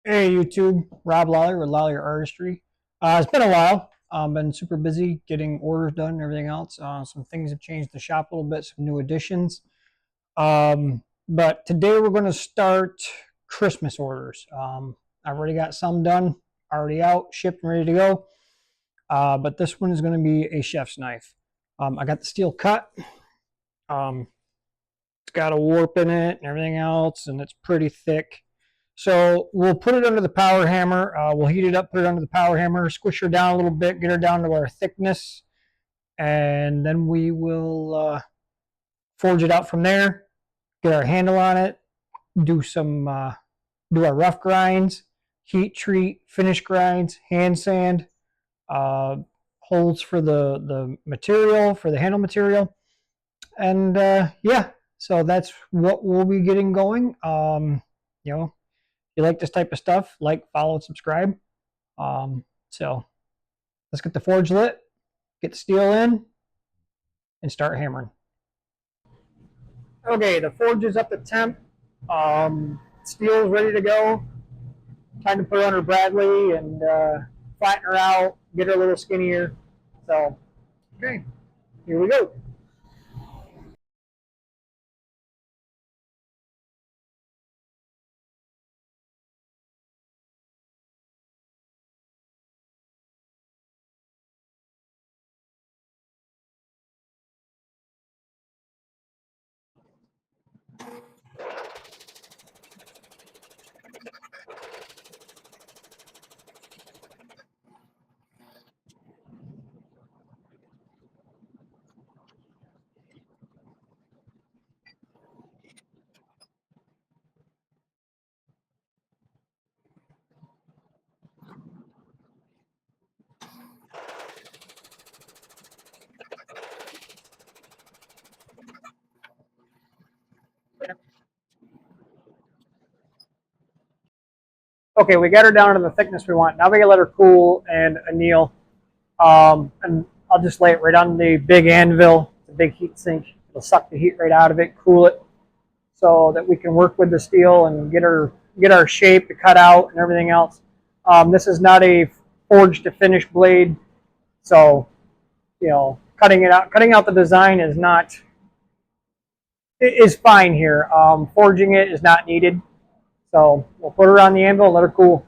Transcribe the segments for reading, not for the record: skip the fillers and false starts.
Hey YouTube, Rob Lollier with Lollier Artistry. It's been a while. I've been super busy getting orders done and everything else. Some things have changed the shop a little bit, some new additions. But today we're going to start Christmas orders. I've already got some done, already out, shipped and ready to go. But this one is going to be a chef's knife. I got the steel cut. Um, it's got a warp in it and everything else, and it's pretty thick. So we'll put it under the power hammer. We'll heat it up, put it under the power hammer, squish her down a little bit, get her down to our thickness, and then we will forge it out from there. Get our handle on it, do do our rough grinds, heat treat, finish grinds, hand sand, uh, holes for the material, for the handle material, and yeah. So that's what we'll be getting going. You know, if you like this type of stuff, like, follow, and subscribe. So let's get the forge lit, get the steel in, and start hammering. Okay, the forge is up to temp. Steel is ready to go. Time to put her under Bradley and flatten her out, get her a little skinnier. So, okay, here we go. Okay, we got her down to the thickness we want. Now we gotta let her cool and anneal. And I'll just lay it right on the big anvil, the big heat sink. It'll suck the heat right out of it, cool it, so that we can work with the steel and get our shape to cut out and everything else. This is not a forge to finish blade, so cutting out the design is fine here. Forging it is not needed, so we'll put her on the anvil and let her cool.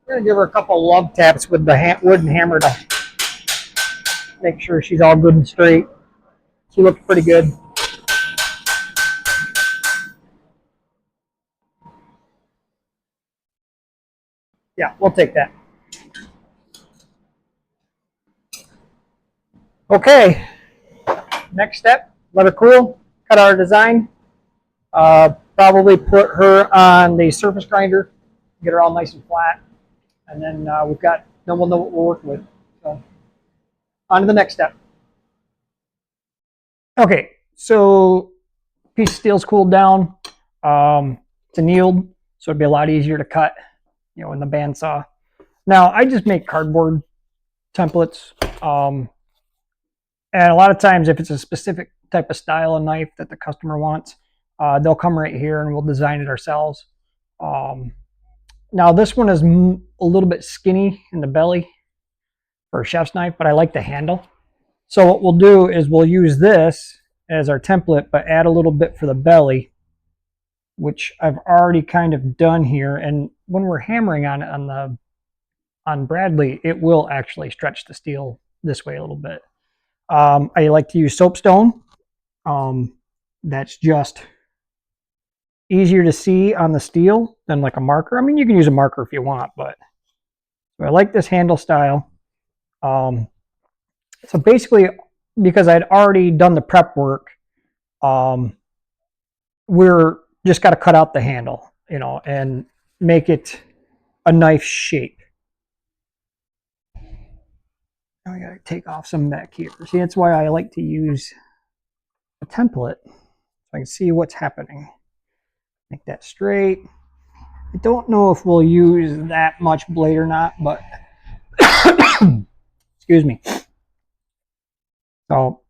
We're gonna give her a couple love taps with the wooden hammer to make sure she's all good and straight. She looks pretty good. Yeah, we'll take that. Okay, next step, let her cool, cut our design. Probably put her on the surface grinder, get her all nice and flat, and then then we'll know what we're working with. So, on to the next step. Okay, so piece of steel's cooled down. It's annealed, so it'd be a lot easier to cut, in the bandsaw. Now I just make cardboard templates, and a lot of times if it's a specific type of style of knife that the customer wants, they'll come right here and we'll design it ourselves. Now this one is a little bit skinny in the belly for a chef's knife, but I like the handle. So what we'll do is we'll use this as our template, but add a little bit for the belly, which I've already kind of done here. And when we're hammering on it on Bradley, it will actually stretch the steel this way a little bit. I like to use soapstone. That's just easier to see on the steel than like a marker. I mean, you can use a marker if you want, but so I like this handle style. So basically, because I'd already done the prep work, we're just got to cut out the handle, and make it a knife shape. Now I got to take off some back here. See, that's why I like to use a template so I can see what's happening. Make that straight. I don't know if we'll use that much blade or not, but excuse me. So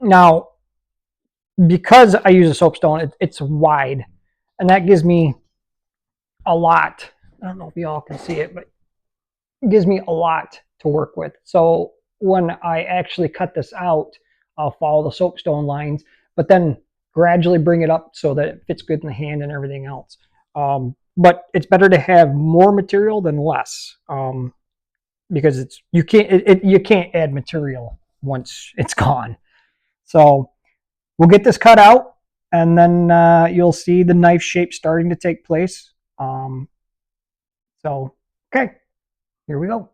now, because I use a soapstone, it's wide, and that gives me a lot. I don't know if y'all can see it, but it gives me a lot to work with. So when I actually cut this out, I'll follow the soapstone lines, but then gradually bring it up so that it fits good in the hand and everything else. But it's better to have more material than less, because you can't add material once it's gone. So we'll get this cut out, and then you'll see the knife shape starting to take place. So okay, here we go.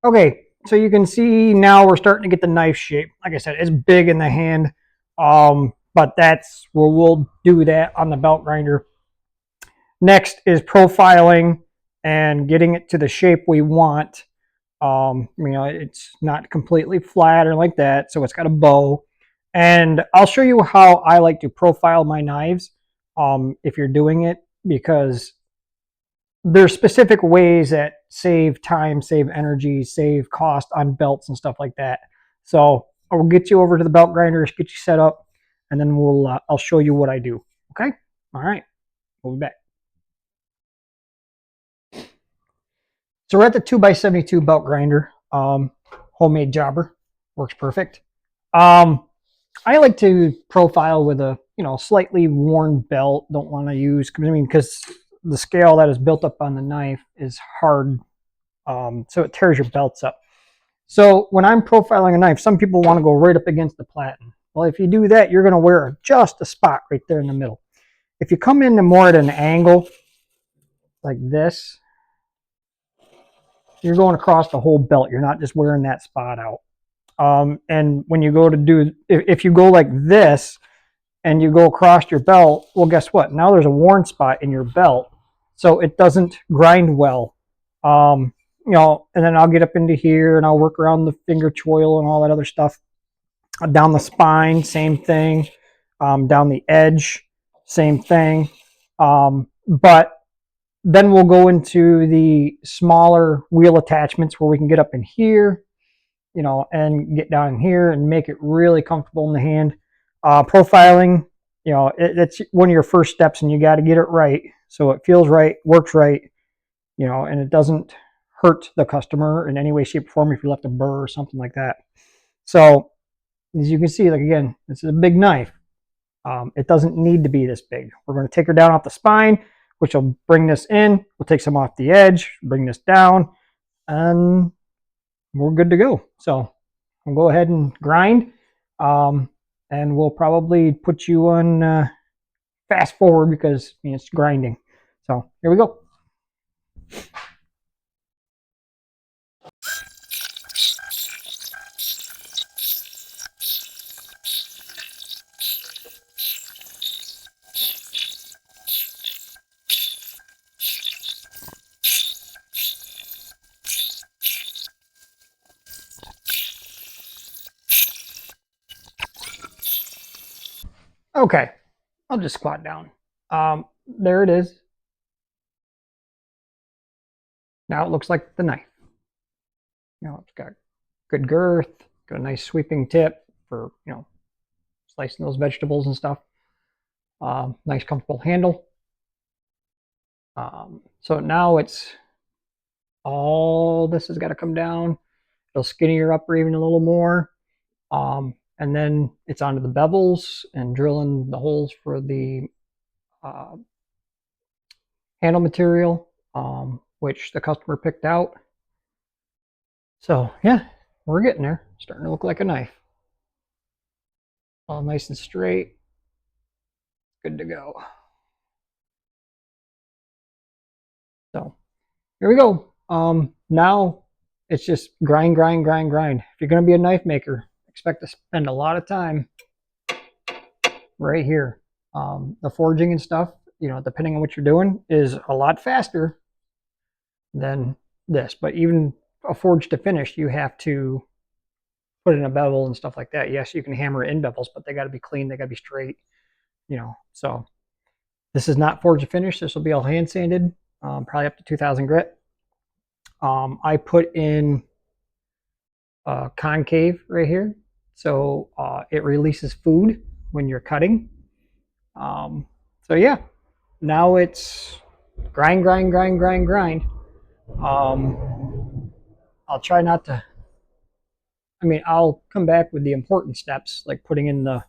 Okay, so you can see now we're starting to get the knife shape. Like I said, it's big in the hand, but that's where we'll do that on the belt grinder. Next is profiling and getting it to the shape we want. It's not completely flat or like that, so it's got a bow. And I'll show you how I like to profile my knives, if you're doing it, because there's specific ways that save time, save energy, save cost on belts and stuff like that. So I'll get you over to the belt grinders, get you set up, and then I'll show you what I do. Okay? All right. We'll be back. So we're at the 2x72 belt grinder, homemade jobber, works perfect. I like to profile with a slightly worn belt. Don't want to use, because the scale that is built up on the knife is hard, so it tears your belts up. So when I'm profiling a knife, some people want to go right up against the platen. Well, if you do that, you're going to wear just a spot right there in the middle. If you come in more at an angle like this, you're going across the whole belt. You're not just wearing that spot out. And when you go to do, if you go like this and you go across your belt, well, guess what? Now there's a worn spot in your belt, so it doesn't grind well. And then I'll get up into here and I'll work around the finger choil and all that other stuff. Down the spine, same thing. Down the edge, same thing. But then we'll go into the smaller wheel attachments where we can get up in here, and get down in here and make it really comfortable in the hand. Profiling, it's one of your first steps, and you got to get it right so it feels right, works right, and it doesn't hurt the customer in any way, shape, or form if you left a burr or something like that. So as you can see, like again, this is a big knife. It doesn't need to be this big. We're going to take her down off the spine, which will bring this in. We'll take some off the edge, bring this down, and we're good to go. So we'll go ahead and grind, and we'll probably put you on fast forward because it's grinding. So here we go. Okay, I'll just squat down. There it is. Now it looks like the knife. It's got good girth, got a nice sweeping tip for slicing those vegetables and stuff. Nice comfortable handle. So now it's all this has got to come down. It'll skinny her up even a little more. And then it's onto the bevels and drilling the holes for the handle material, which the customer picked out. So yeah, we're getting there. Starting to look like a knife. All nice and straight. good to go. So here we go. Now it's just grind, grind, grind, grind. If you're going to be a knife maker, expect to spend a lot of time right here. The forging and stuff, you know, depending on what you're doing, is a lot faster than this. But even a forge to finish, you have to put in a bevel and stuff like that. Yes, you can hammer in bevels, but they got to be clean. They got to be straight, you know. So this is not forge to finish. This will be all hand sanded, probably up to 2000 grit. I put in concave right here, so it releases food when you're cutting. So yeah, now it's grind, grind, grind, grind, grind. I'll try not to. I mean, I'll come back with the important steps, like putting in the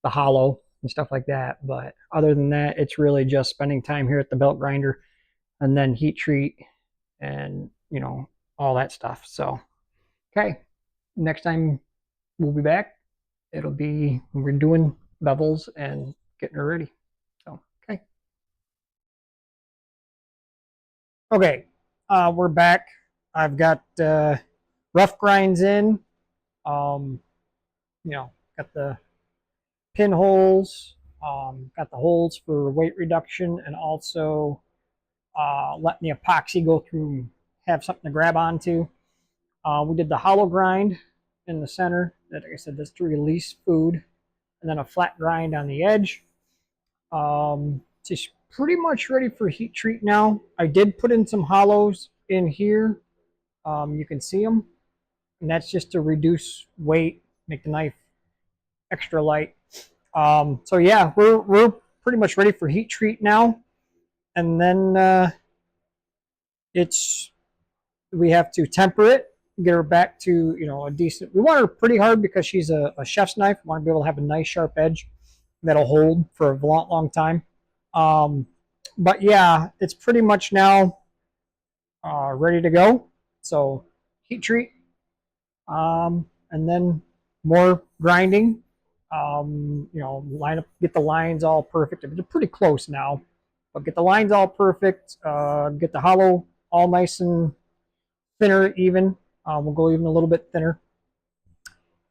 hollow and stuff like that. But other than that, it's really just spending time here at the belt grinder, and then heat treat, and you know, all that stuff. So okay, next time we'll be back. It'll be we're doing bevels and getting her ready. So okay. Okay, we're back. I've got rough grinds in. You know, got the pinholes, got the holes for weight reduction, and also letting the epoxy go through and have something to grab onto. We did the hollow grind in the center. That, like I said, that's to release food, and then a flat grind on the edge. It's pretty much ready for heat treat now. I did put in some hollows in here. You can see them, and that's just to reduce weight, make the knife extra light. So yeah, we're pretty much ready for heat treat now, and then we have to temper it, get her back to, you know, a decent. We want her pretty hard because she's a chef's knife. We want to be able to have a nice sharp edge that'll hold for a long, long time. But yeah, it's pretty much now ready to go. So heat treat, and then more grinding. You know, line up, get the lines all perfect. They're pretty close now, but get the lines all perfect. Get the hollow all nice and thinner, even. We'll go even a little bit thinner,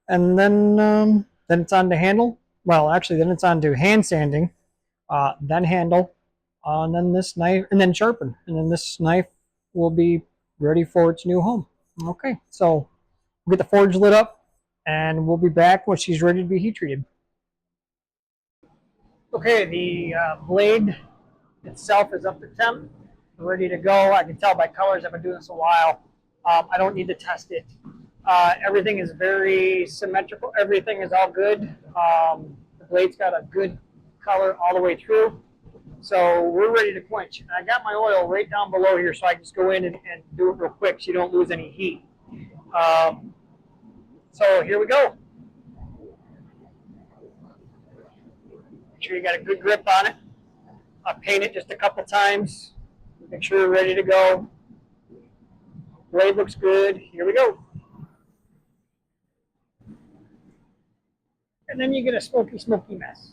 and then it's on to handle. Well, actually, then it's on to hand sanding, then handle, and then this knife, and then sharpen, and then this knife will be ready for its new home. Okay, so we'll get the forge lit up, and we'll be back when she's ready to be heat treated. Okay, the blade itself is up to temp, ready to go. I can tell by colors. I've been doing this a while. I don't need to test it. Everything is very symmetrical. Everything is all good. The blade's got a good color all the way through. So we're ready to quench. And I got my oil right down below here, so I can just go in and do it real quick so you don't lose any heat. So here we go. Make sure you got a good grip on it. I'll paint it just a couple times. Make sure you're ready to go. Blade looks good. Here we go. And then you get a smoky, smoky mess.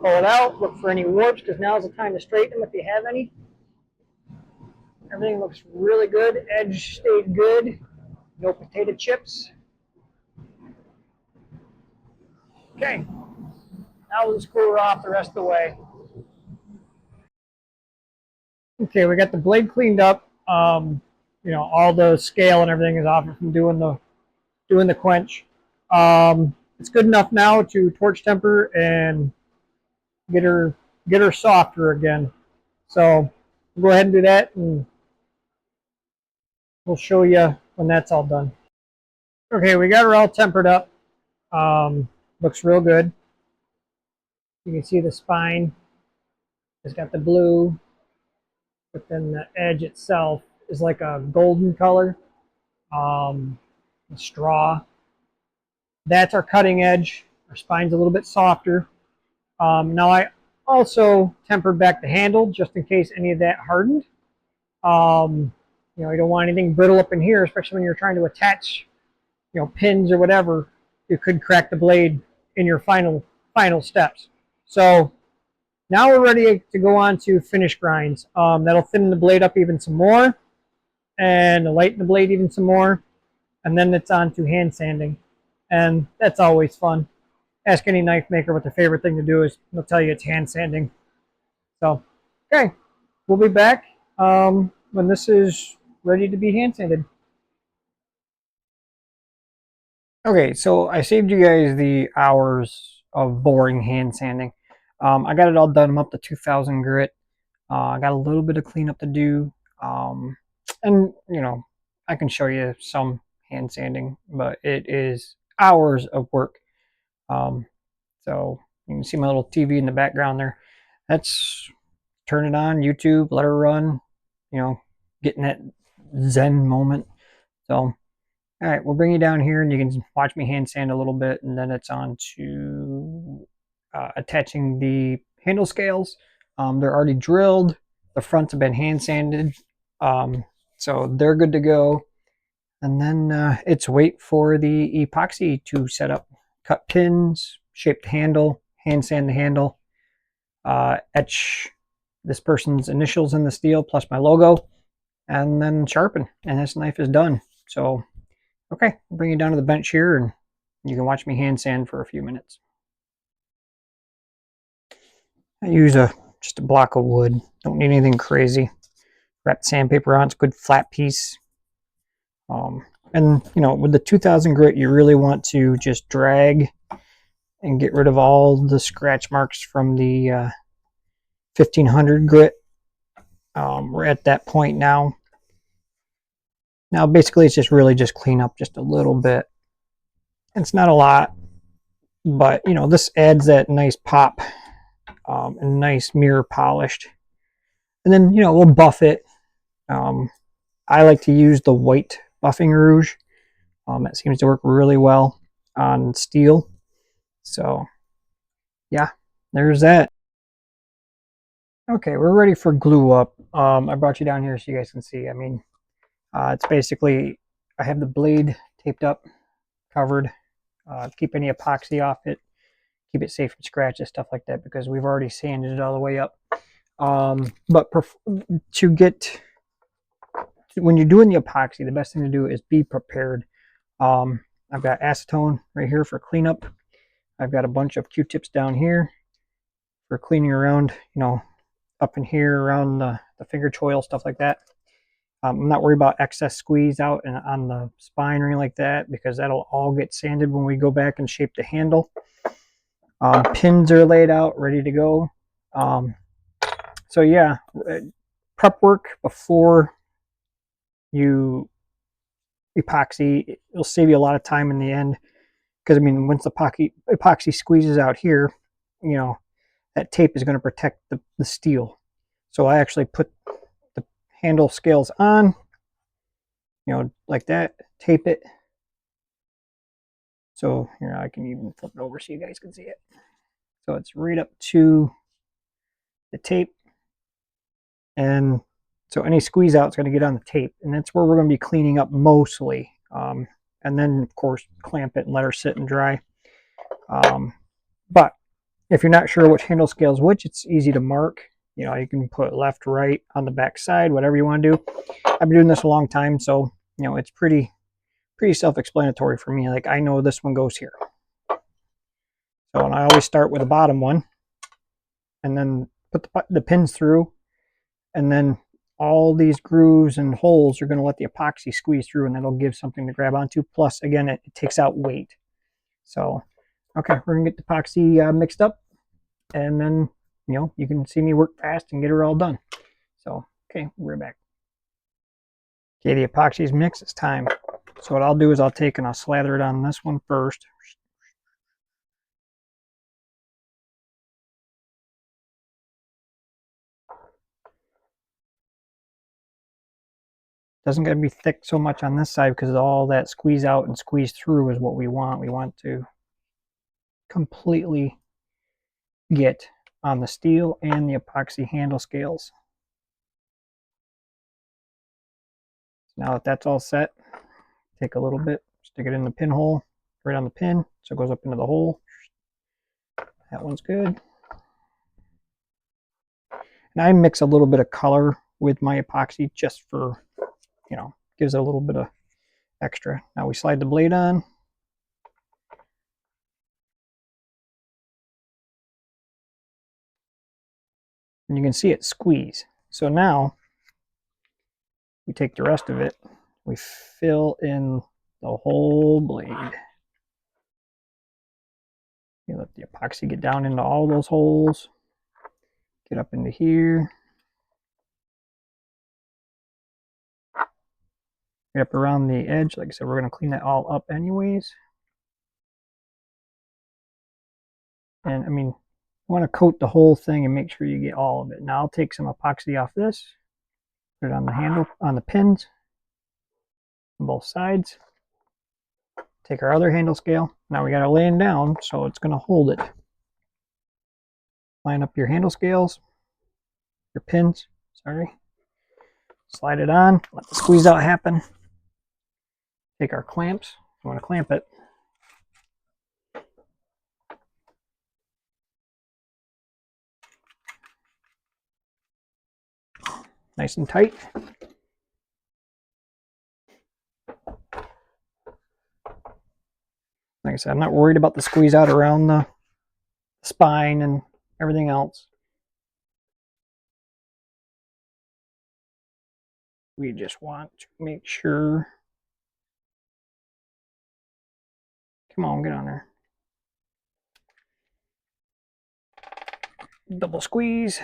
Pull it out. Look for any warps, because now is the time to straighten them if you have any. Everything looks really good. Edge stayed good. No potato chips. Okay. Now we'll just cool her off the rest of the way. Okay, we got the blade cleaned up. You know, all the scale and everything is off from doing the quench. It's good enough now to torch temper and get her softer again. So we'll go ahead and do that, and we'll show you when that's all done. Okay, we got her all tempered up. Looks real good. You can see the spine. It's got the blue, but then the edge itself is like a golden color. Straw. That's our cutting edge. Our spine's a little bit softer. Now I also tempered back the handle just in case any of that hardened. You know, you don't want anything brittle up in here, especially when you're trying to attach, you know, pins or whatever. You could crack the blade in your final steps. So now we're ready to go on to finish grinds. That'll thin the blade up even some more and lighten the blade even some more. And then it's on to hand sanding. And that's always fun. Ask any knife maker what their favorite thing to do is. They'll tell you it's hand sanding. So, okay, we'll be back when this is ready to be hand sanded. Okay, so I saved you guys the hours of boring hand sanding. I got it all done. I'm up to 2,000 grit. I got a little bit of cleanup to do. Um, and, you know, I can show you some hand sanding, but it is hours of work. Um, so you can see my little TV in the background there. That's turn it on YouTube, let her run, you know, getting that Zen moment. So all right, we'll bring you down here and you can watch me hand sand a little bit, and then it's on to attaching the handle scales. They're already drilled. The fronts have been hand sanded, so they're good to go. And then it's wait for the epoxy to set up. Cut pins, shape the handle, hand sand the handle, etch this person's initials in the steel plus my logo, and then sharpen. And this knife is done. So okay, I'll bring you down to the bench here and you can watch me hand sand for a few minutes. I use just a block of wood. Don't need anything crazy. Wrap sandpaper on. It's a good flat piece. And you know, with the 2000 grit, you really want to just drag and get rid of all the scratch marks from the 1500 grit. We're at that point now. Now, basically, it's just really just clean up just a little bit. It's not a lot, but you know, this adds that nice pop and nice mirror polished. And then, you know, we'll buff it. I like to use the white buffing rouge. It seems to work really well on steel. So, yeah, there's that. Okay, we're ready for glue up. I brought you down here so you guys can see. I mean, it's basically, I have the blade taped up, covered, keep any epoxy off it, keep it safe from scratches, stuff like that, because we've already sanded it all the way up. But to get, when you're doing the epoxy, the best thing to do is be prepared. I've got acetone right here for cleanup. I've got a bunch of Q-tips down here for cleaning around, you know, up in here around the finger choil, stuff like that. I'm not worried about excess squeeze out and on the spine or anything like that, because that'll all get sanded when we go back and shape the handle. Pins are laid out, ready to go. So yeah, prep work before you epoxy, it'll save you a lot of time in the end. Because I mean, once the epoxy squeezes out here, you know, that tape is going to protect the steel. So I actually put the handle scales on, you know, like that, tape it. So here, I can even flip it over so you guys can see it. So it's right up to the tape. And so any squeeze out is going to get on the tape. And that's where we're going to be cleaning up mostly. And then, of course, clamp it and let her sit and dry. But if you're not sure which handle scale is which, it's easy to mark. You know, you can put left, right on the back side, whatever you want to do. I've been doing this a long time, so you know it's pretty self-explanatory for me. Like I know this one goes here. So, and I always start with the bottom one, and then put the pins through, and then all these grooves and holes are going to let the epoxy squeeze through, and that'll give something to grab onto. Plus, again, it takes out weight. So, okay, we're gonna get the epoxy mixed up, and then you know you can see me work fast and get her all done. So, okay, we're back. Okay, the epoxy's mixed. It's time. So what I'll do is I'll take and I'll slather it on this one first. Doesn't got to be thick so much on this side because all that squeeze out and squeeze through is what we want. We want to completely get on the steel and the epoxy handle scales. Now that that's all set, take a little bit, stick it in the pinhole, right on the pin, so it goes up into the hole. That one's good. And I mix a little bit of color with my epoxy just for, gives it a little bit of extra. Now we slide the blade on. And you can see it squeeze. So now we take the rest of it, we fill in the whole blade. You let the epoxy get down into all those holes, get up into here, get up around the edge. Like I said, we're going to clean that all up anyways. And I mean, you want to coat the whole thing and make sure you get all of it. Now I'll take some epoxy off this, put it on the handle, on the pins, on both sides. Take our other handle scale. Now we got it laying down, so it's going to hold it. Line up your handle scales, your pins, sorry. Slide it on, let the squeeze out happen. Take our clamps, you want to clamp it. Nice and tight. Like I said, I'm not worried about the squeeze out around the spine and everything else. We just want to make sure. Come on, get on there. Double squeeze.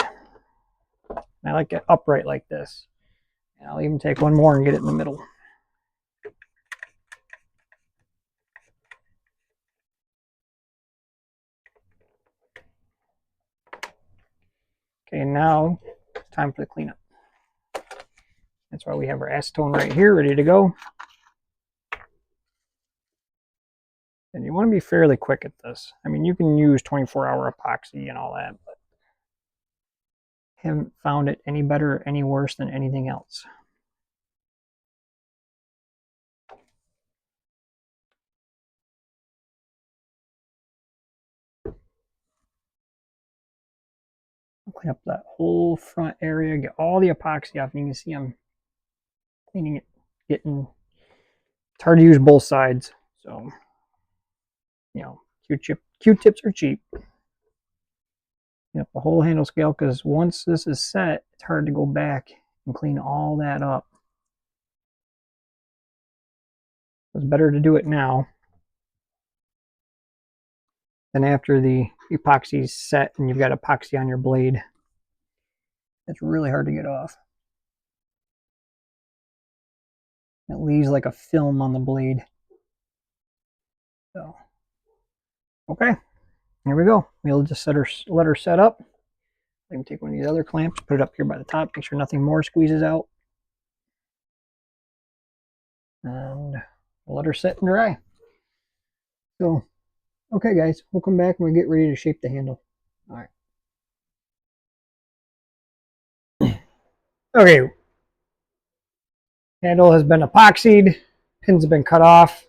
I like it upright like this. And I'll even take one more and get it in the middle. Okay, now it's time for the cleanup. That's why we have our acetone right here ready to go. And you want to be fairly quick at this. I mean, you can use 24-hour epoxy and all that, but I haven't found it any better or any worse than anything else. I'll clean up that whole front area, get all the epoxy off, and you can see I'm cleaning it, it's hard to use both sides, so, Q-tips are cheap. Clean up the whole handle scale, because once this is set, it's hard to go back and clean all that up. It's better to do it now than after the epoxy's set and you've got epoxy on your blade. It's really hard to get off. It leaves like a film on the blade. So, okay, here we go. We'll just let her set up. I can take one of these other clamps, put it up here by the top, make sure nothing more squeezes out. And we'll let her set and dry. So, okay guys, we'll come back when we get ready to shape the handle. All right. Okay. Handle has been epoxied, pins have been cut off.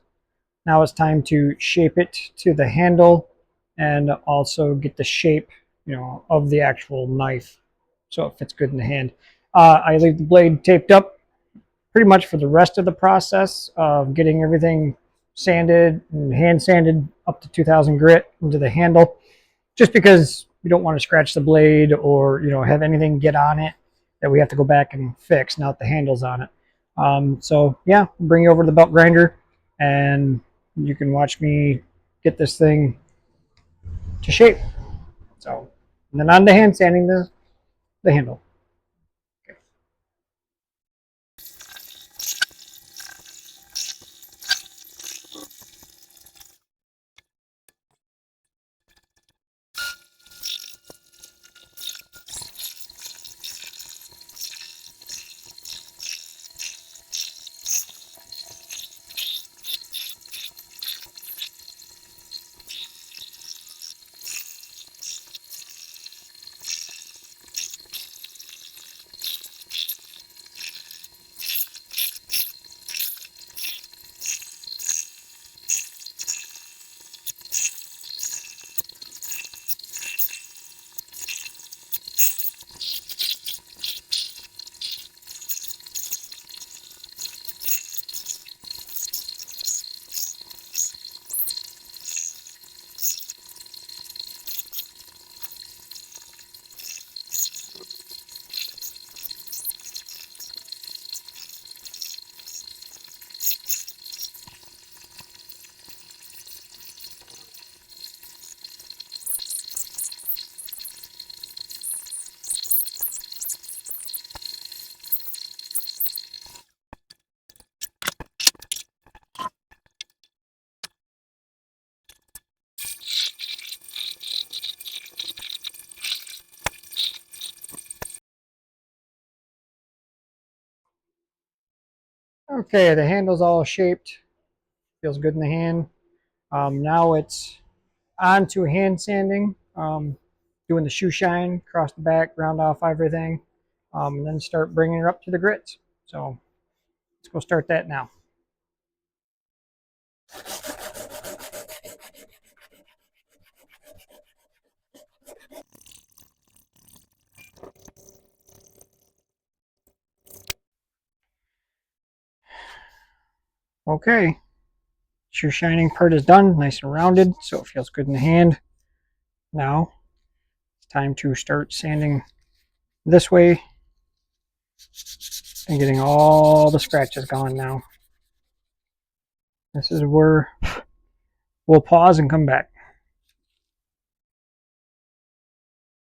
Now it's time to shape it to the handle and also get the shape, of the actual knife so it fits good in the hand. I leave the blade taped up pretty much for the rest of the process of getting everything sanded and hand sanded up to 2000 grit into the handle, just because we don't want to scratch the blade or have anything get on it that we have to go back and fix now that the handle's on it. So yeah, bring you over to the belt grinder and you can watch me get this thing to shape. So, and then on to hand sanding the handle. Okay, the handle's all shaped. Feels good in the hand. Now it's on to hand sanding. Doing the shoe shine across the back, round off everything, and then start bringing her up to the grits. So let's go start that now. Okay, shoe shining part is done, nice and rounded, so it feels good in the hand. Now it's time to start sanding this way and getting all the scratches gone now. This is where we'll pause and come back.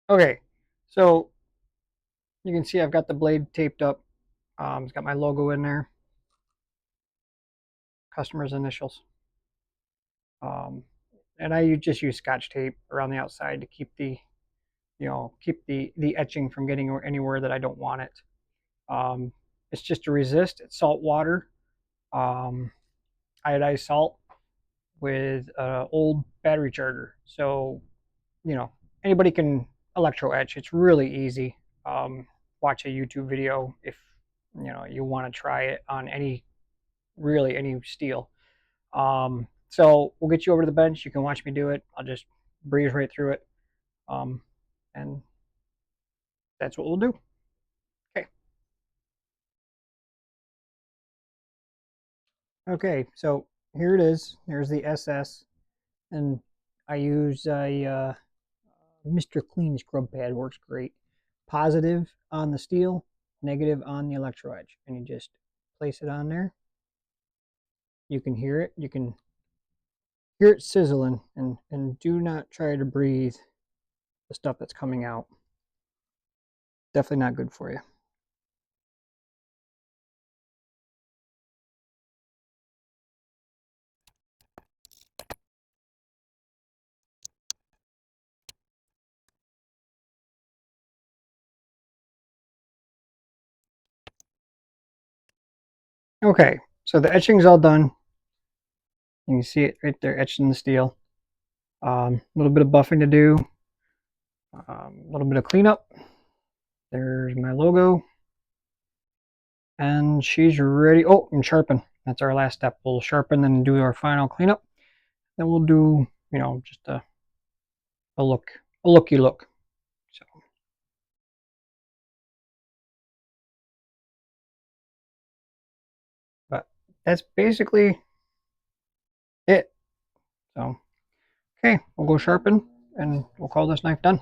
Okay, so you can see I've got the blade taped up. It's got my logo in there, customer's initials. And I just use Scotch tape around the outside to keep the etching from getting anywhere that I don't want it. It's just to resist. It's salt water, um, iodized salt with an old battery charger. So anybody can electro etch. It's really easy. Watch a YouTube video if you want to try it on any steel. So we'll get you over to the bench. You can watch me do it. I'll just breeze right through it. And that's what we'll do. Okay. Okay, so here it is. There's the SS. And I use a Mr. Clean scrub pad. Works great. Positive on the steel, negative on the electro edge. And you just place it on there. You can hear it. You can hear it sizzling. And do not try to breathe the stuff that's coming out. Definitely not good for you. Okay, so the etching's all done. You can see it right there etched in the steel. A little bit of buffing to do. A little bit of cleanup. There's my logo. And she's ready. Oh, and sharpen. That's our last step. We'll sharpen and do our final cleanup. Then we'll do, just a looky look. So, but that's basically it. So, okay, we'll go sharpen and we'll call this knife done.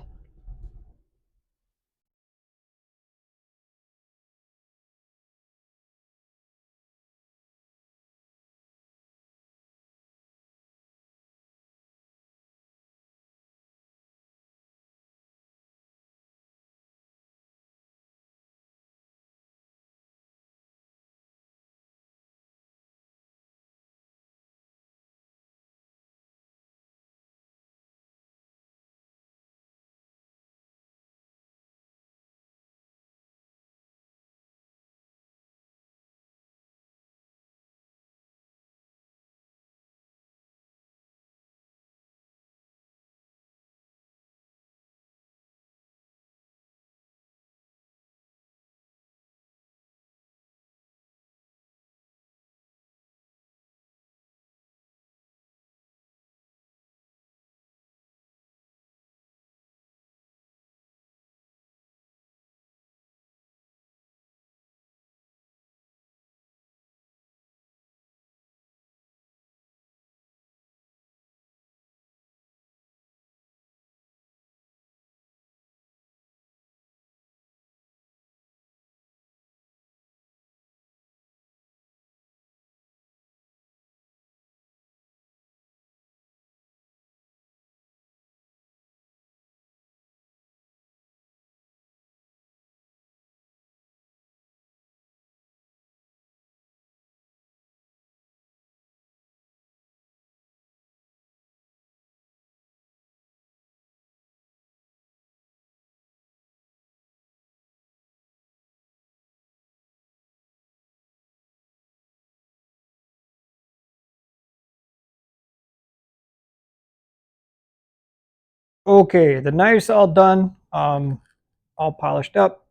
Okay, the knife's all done, all polished up,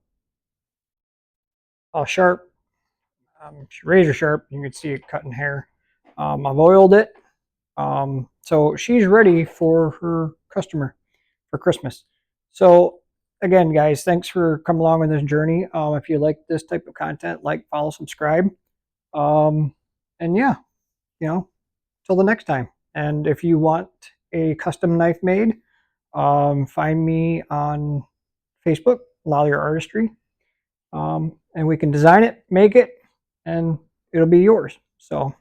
all sharp, razor sharp. You can see it cutting hair. I've oiled it. So she's ready for her customer for Christmas. So again, guys, thanks for coming along with this journey. If you like this type of content, like, follow, subscribe. Um, and yeah, till the next time. And if you want a custom knife made, find me on Facebook, Lallier Artistry, and we can design it, make it, and it'll be yours. So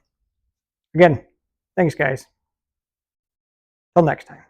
again, thanks, guys. Till next time.